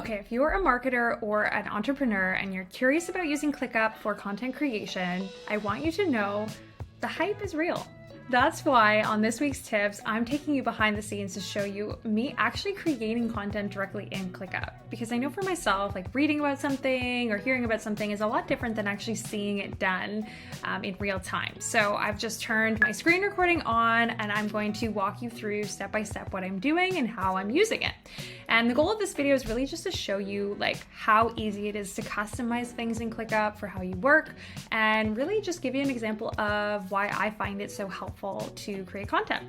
Okay, if you're a marketer or an entrepreneur and you're curious about using ClickUp for content creation, I want you to know the hype is real. That's why on this week's tips, I'm taking you behind the scenes to show you me actually creating content directly in ClickUp. Because I know for myself, like reading about something or hearing about something is a lot different than actually seeing it done in real time. So I've just turned my screen recording on and I'm going to walk you through step by step what I'm doing and how I'm using it. And the goal of this video is really just to show you like how easy it is to customize things in ClickUp for how you work, and really just give you an example of why I find it so helpful to create content.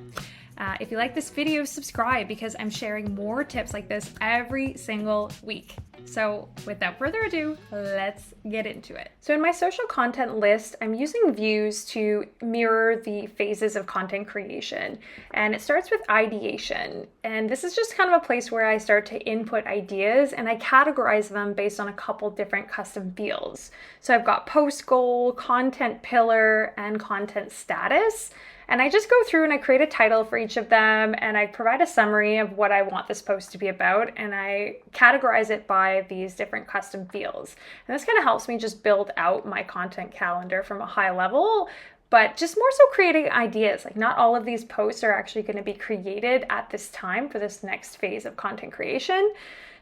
If you like this video, subscribe because I'm sharing more tips like this every single week. So without further ado, let's get into it. So in my social content list, I'm using views to mirror the phases of content creation. And it starts with ideation. And this is just kind of a place where I start to input ideas and I categorize them based on a couple different custom fields. So I've got post goal, content pillar, and content status. And I just go through and I create a title for each of them and I provide a summary of what I want this post to be about, and I categorize it by these different custom fields. And this kind of helps me just build out my content calendar from a high level, but just more so creating ideas. Like not all of these posts are actually going to be created at this time for this next phase of content creation.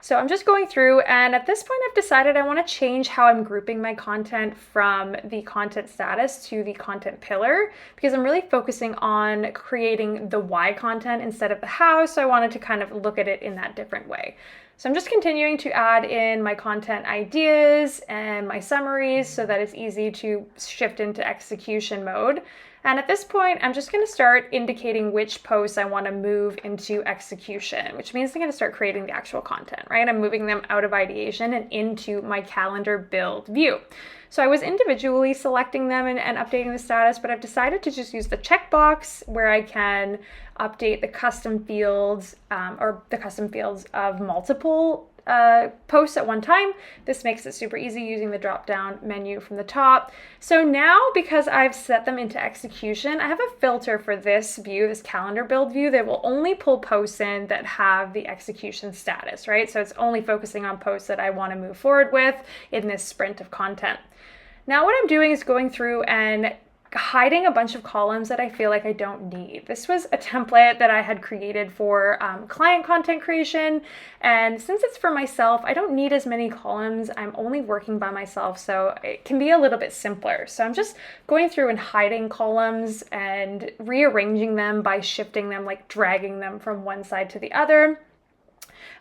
So I'm just going through, and at this point I've decided I want to change how I'm grouping my content from the content status to the content pillar, because I'm really focusing on creating the why content instead of the how. So I wanted to kind of look at it in that different way. So I'm just continuing to add in my content ideas and my summaries so that it's easy to shift into execution mode. And at this point, I'm just going to start indicating which posts I want to move into execution, which means I'm going to start creating the actual content, right? I'm moving them out of ideation and into my calendar build view. So I was individually selecting them and updating the status, but I've decided to just use the checkbox where I can update the custom fields of multiple posts at one time. This makes it super easy using the drop down menu from the top. So now, because I've set them into execution, I have a filter for this view, this calendar build view, that will only pull posts in that have the execution status, right? So it's only focusing on posts that I want to move forward with in this sprint of content. Now what I'm doing is going through and hiding a bunch of columns that I feel like I don't need. This was a template that I had created for client content creation, and since it's for myself, I don't need as many columns. I'm only working by myself, so it can be a little bit simpler. So I'm just going through and hiding columns and rearranging them by shifting them, like dragging them from one side to the other.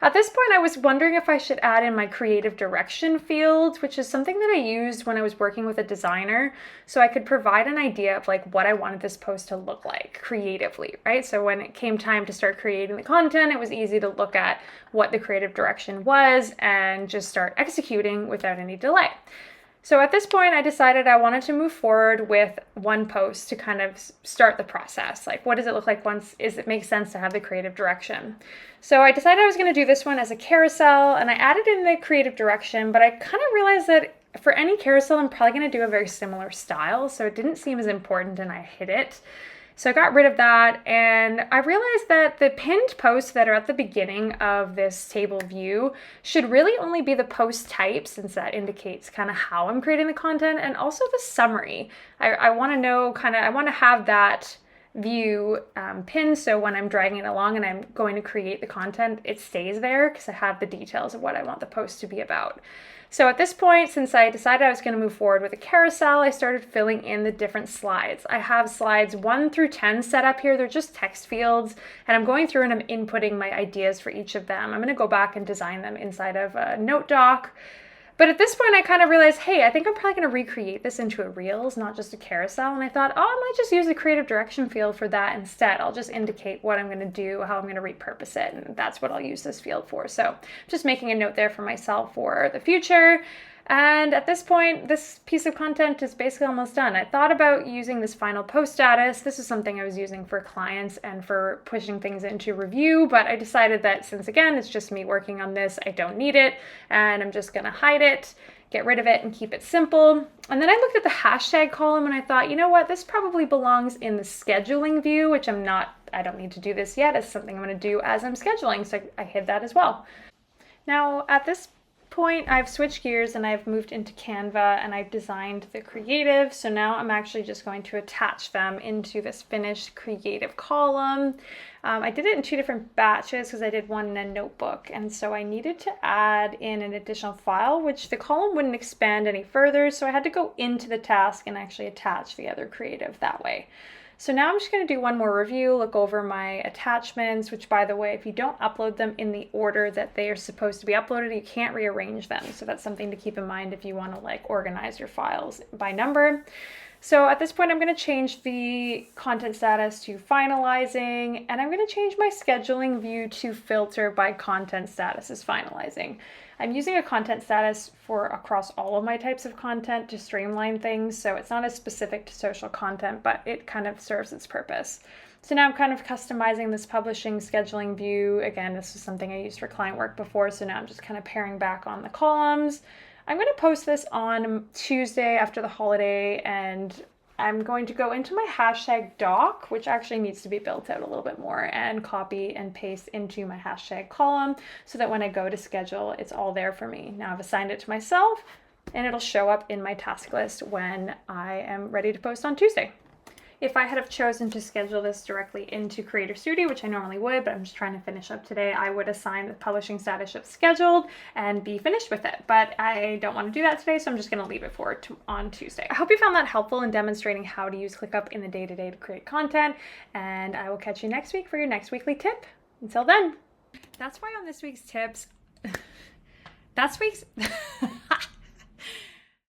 At this point, I was wondering if I should add in my creative direction field, which is something that I used when I was working with a designer, so I could provide an idea of like what I wanted this post to look like creatively, right? So when it came time to start creating the content, it was easy to look at what the creative direction was and just start executing without any delay. So at this point, I decided I wanted to move forward with one post to kind of start the process. Like, what does it look like once it makes sense to have the creative direction? So I decided I was going to do this one as a carousel, and I added in the creative direction, but I kind of realized that for any carousel, I'm probably going to do a very similar style, so it didn't seem as important, and I hid it. So I got rid of that, and I realized that the pinned posts that are at the beginning of this table view should really only be the post type, since that indicates kind of how I'm creating the content, and also the summary. I want to know I want to have that view pinned, so when I'm dragging it along and I'm going to create the content, it stays there because I have the details of what I want the post to be about. So at this point, since I decided I was going to move forward with a carousel, I started filling in the different slides. I have slides 1 through 10 set up here. They're just text fields, and I'm going through and I'm inputting my ideas for each of them. I'm going to go back and design them inside of a note doc. But at this point, I kind of realized, hey, I think I'm probably going to recreate this into a Reels, not just a carousel. And I thought, oh, I might just use the creative direction field for that instead. I'll just indicate what I'm going to do, how I'm going to repurpose it, and that's what I'll use this field for. So just making a note there for myself for the future. And at this point, this piece of content is basically almost done. I thought about using this final post status. This is something I was using for clients and for pushing things into review, but I decided that since, again, it's just me working on this, I don't need it, and I'm just gonna hide it, get rid of it, and keep it simple. And then I looked at the hashtag column and I thought, you know what, this probably belongs in the scheduling view, which I don't need to do this yet. It's something I'm gonna do as I'm scheduling, so I hid that as well. Now at this point I've switched gears and I've moved into Canva and I've designed the creative. So now I'm actually just going to attach them into this finished creative column. I did it in 2 different batches because I did one in a notebook, and so I needed to add in an additional file, which the column wouldn't expand any further, so I had to go into the task and actually attach the other creative that way. So now I'm just going to do one more review, look over my attachments, which, by the way, if you don't upload them in the order that they are supposed to be uploaded, you can't rearrange them. So that's something to keep in mind if you want to like organize your files by number. So at this point, I'm going to change the content status to finalizing, and I'm going to change my scheduling view to filter by content status as finalizing. I'm using a content status for across all of my types of content to streamline things, so it's not as specific to social content, but it kind of serves its purpose. So now I'm kind of customizing this publishing scheduling view. Again, this is something I used for client work before, so now I'm just kind of paring back on the columns. I'm going to post this on Tuesday after the holiday, and I'm going to go into my hashtag doc, which actually needs to be built out a little bit more, and copy and paste into my hashtag column so that when I go to schedule, it's all there for me. Now I've assigned it to myself and it'll show up in my task list when I am ready to post on Tuesday. If I had have chosen to schedule this directly into Creator Studio, which I normally would, but I'm just trying to finish up today, I would assign the publishing status of scheduled and be finished with it. But I don't want to do that today, so I'm just going to leave it for on Tuesday. I hope you found that helpful in demonstrating how to use ClickUp in the day-to-day to create content, and I will catch you next week for your next weekly tip. Until then. That's why on this week's tips,